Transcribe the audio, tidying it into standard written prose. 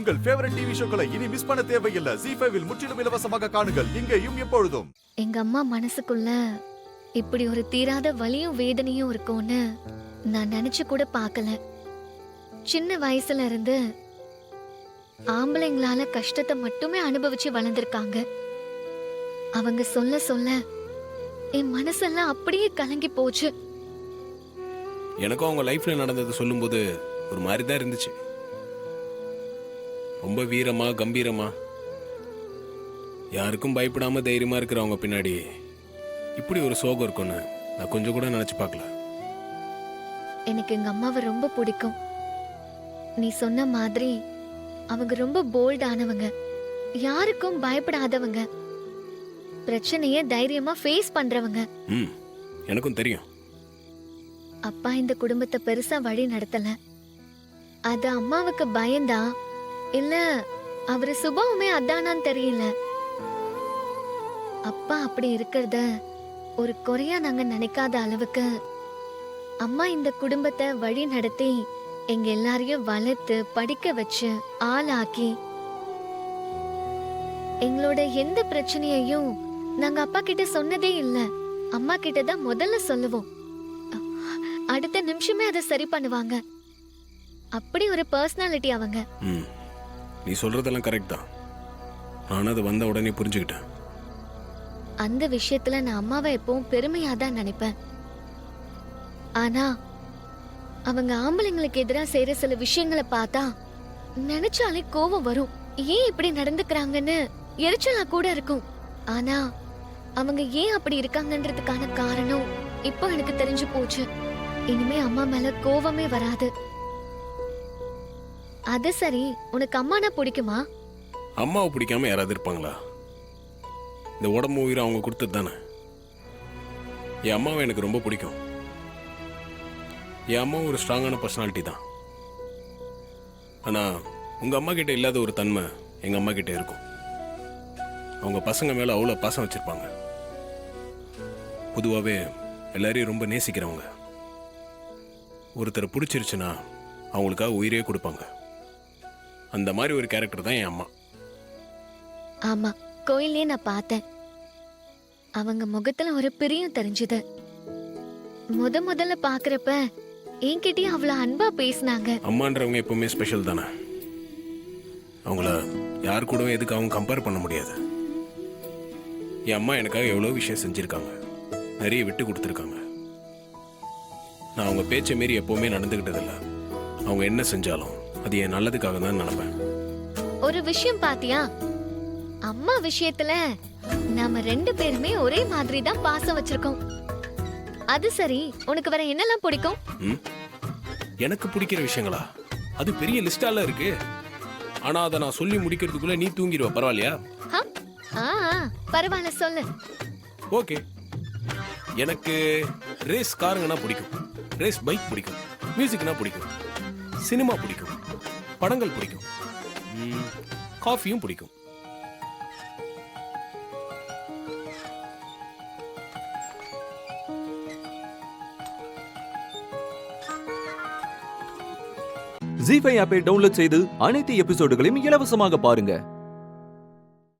உங்கள் favourite TV ஷோக்களை இனி miss பண்ண தேவையில்லை. ZEE5 இல் முற்றிலும் இலவசமாக காணுங்கள். இங்கேயும் எப்பொழுதும். எங்க அம்மா மனசுக்குள்ள இப்படி ஒரு தீராத வலியும் வேதனையும் இருக்கும்னு நான் நினைச்சு கூட பார்க்கல. சின்ன வயசுல இருந்து ஆம்பளைங்களால கஷ்டத்தை மட்டுமே அனுபவிச்சு வளர்ந்திருக்காங்க. அவங்க சொல்ல சொல்ல என் மனசெல்லாம் அப்படியே கலங்கி போச்சு. எனக்கும் அவங்க லைஃப்ல நடந்தது சொல்லும்போது ஒரு மாதிரி தான் இருந்துச்சு. ரொம்ப வீரமா கம்பீரமா யாருக்கும் பயப்படாம தைரியமா இருக்கிறவங்க பின்னாடி இப்படி ஒரு சோகம் இருக்கும்னு நான் கொஞ்சம் கூட நினைச்சு பார்க்கல. எனக்கு எங்க அம்மாவை ரொம்ப பிடிக்கும். நீ சொன்ன மாதிரி அவங்க ரொம்ப போல்டானவங்க, யாருக்கும் பயப்படாதவங்க, பிரச்சனைய தைரியமா ஃபேஸ் பண்றவங்க. எனக்கும் தெரியும். அப்பா இந்த குடும்பத்தை பெருசா வழி நடத்தல. அது அம்மாவுக்கு பயந்தா இல்ல அவரு சுபாவமே அதானான்னு தெரியல. அப்பா அப்படி இருக்கிறத ஒரு குறையா நாங்க நினைக்காத அளவுக்கு அம்மா இந்த குடும்பத்தை வழி நடத்தி எங்க எல்லாரையும் வளர்த்து படிக்க வச்சு ஆளாக்கி எங்களோட எந்த பிரச்சனையையும் நாங்க அப்பா கிட்ட சொன்னதே இல்ல. அம்மா கிட்ட தான் முதல்ல சொல்லுவோம். அடுத்த நிமிஷமே அதை சரி பண்ணுவாங்க. அப்படி ஒரு பர்சனாலிட்டி அவங்க. நீ சொல்றதெல்லாம் கரெக்ட் தான். நான் அது வந்த உடனே புரிஞ்சுக்கிட்டேன். அந்த விஷயத்துல நான் அம்மாவை எப்பவும் பெருமையா தான் நினைப்பேன். ஆனா அவங்க ஆம்பளைங்களுக்கு எதிராக செய்யற சில விஷயங்களை பார்த்தா நினைச்சாலே கோபம் வரும். ஏன் இப்படி நடந்துக்கிறாங்கன்னு எரிச்சலா கூட இருக்கும். ஆனா அவங்க ஏன் அப்படி இருக்காங்கன்றதுக்கான காரணம் இப்போ எனக்கு தெரிஞ்சு போச்சு. இனிமே அம்மா மேல கோவமே வராது. அது சரி, உனக்கு அம்மானா பிடிக்குமா? அம்மாவை பிடிக்காம யாராவது இருப்பாங்களா? இந்த உடம்பு உயிரை அவங்க கொடுத்தது தானே. என் அம்மாவை எனக்கு ரொம்ப பிடிக்கும். என் அம்மா ஒரு ஸ்ட்ராங்கான பர்சனாலிட்டி தான். ஆனால் உங்கள் அம்மா கிட்ட இல்லாத ஒரு தன்மை எங்கள் அம்மா கிட்ட இருக்கும். அவங்க பசங்க மேலே அவ்வளோ பாசம் வச்சுருப்பாங்க. பொதுவாகவே எல்லாரையும் ரொம்ப நேசிக்கிறவங்க. ஒருத்தரை பிடிச்சிருச்சுன்னா அவங்களுக்காக உயிரே கொடுப்பாங்க. அந்த மாதிரி ஒரு கேரக்டர் தான் என் அம்மா. ஆமா, கோயிலே நான் பார்த்தேன். அவங்க முகத்துல ஒரு பிரியம் தெரிஞ்சது. முதல்ல பாக்குறப்ப என்கிட்டயும் அவ்வளவு அன்பா பேசினாங்க. அம்மான்றவங்க எப்பவுமே ஸ்பெஷல் தானே. அவங்கள யார் கூடவும் எதுக்காகவும் கம்பேர் பண்ண முடியாது. என் அம்மா எனக்காக எவ்வளோ விஷயம் செஞ்சுருக்காங்க, நிறைய விட்டு கொடுத்துருக்காங்க. நான் அவங்க பேச்சை மீறி எப்பவுமே நடந்துக்கிட்டதில்ல. அவங்க என்ன செஞ்சாலும் அது என் நல்லதுக்காக தான் நினைப்பேன். ஒரு விஷயம் பாத்தியா, அம்மா விஷயத்துல நாம ரெண்டு பேருமே ஒரே மாதிரி தான் பாசம் வச்சிருக்கோம். அது சரி, உனக்கு வேற என்னெல்லாம் பிடிக்கும்? எனக்கு பிடிக்கிற விஷயங்களா? அது பெரிய லிஸ்டால இருக்கு. ஆனா அதை நான் சொல்லி முடிக்கிறதுக்குள்ள நீ தூங்கிடுவ. பரவாயில்லையா? பரவாயில்ல, சொல்லு. ஓகே. எனக்கு ரேஸ் காருங்கன்னா பிடிக்கும், ரேஸ் பைக் பிடிக்கும், மியூசிக்னா பிடிக்கும், சினிமா பிடிக்கும், படங்கள் பிடிக்கும், காஃபியும் பிடிக்கும். ZEE5 ஆப்பை டவுன்லோட் செய்து அனைத்து எபிசோடுகளையும் இலவசமாக பாருங்க.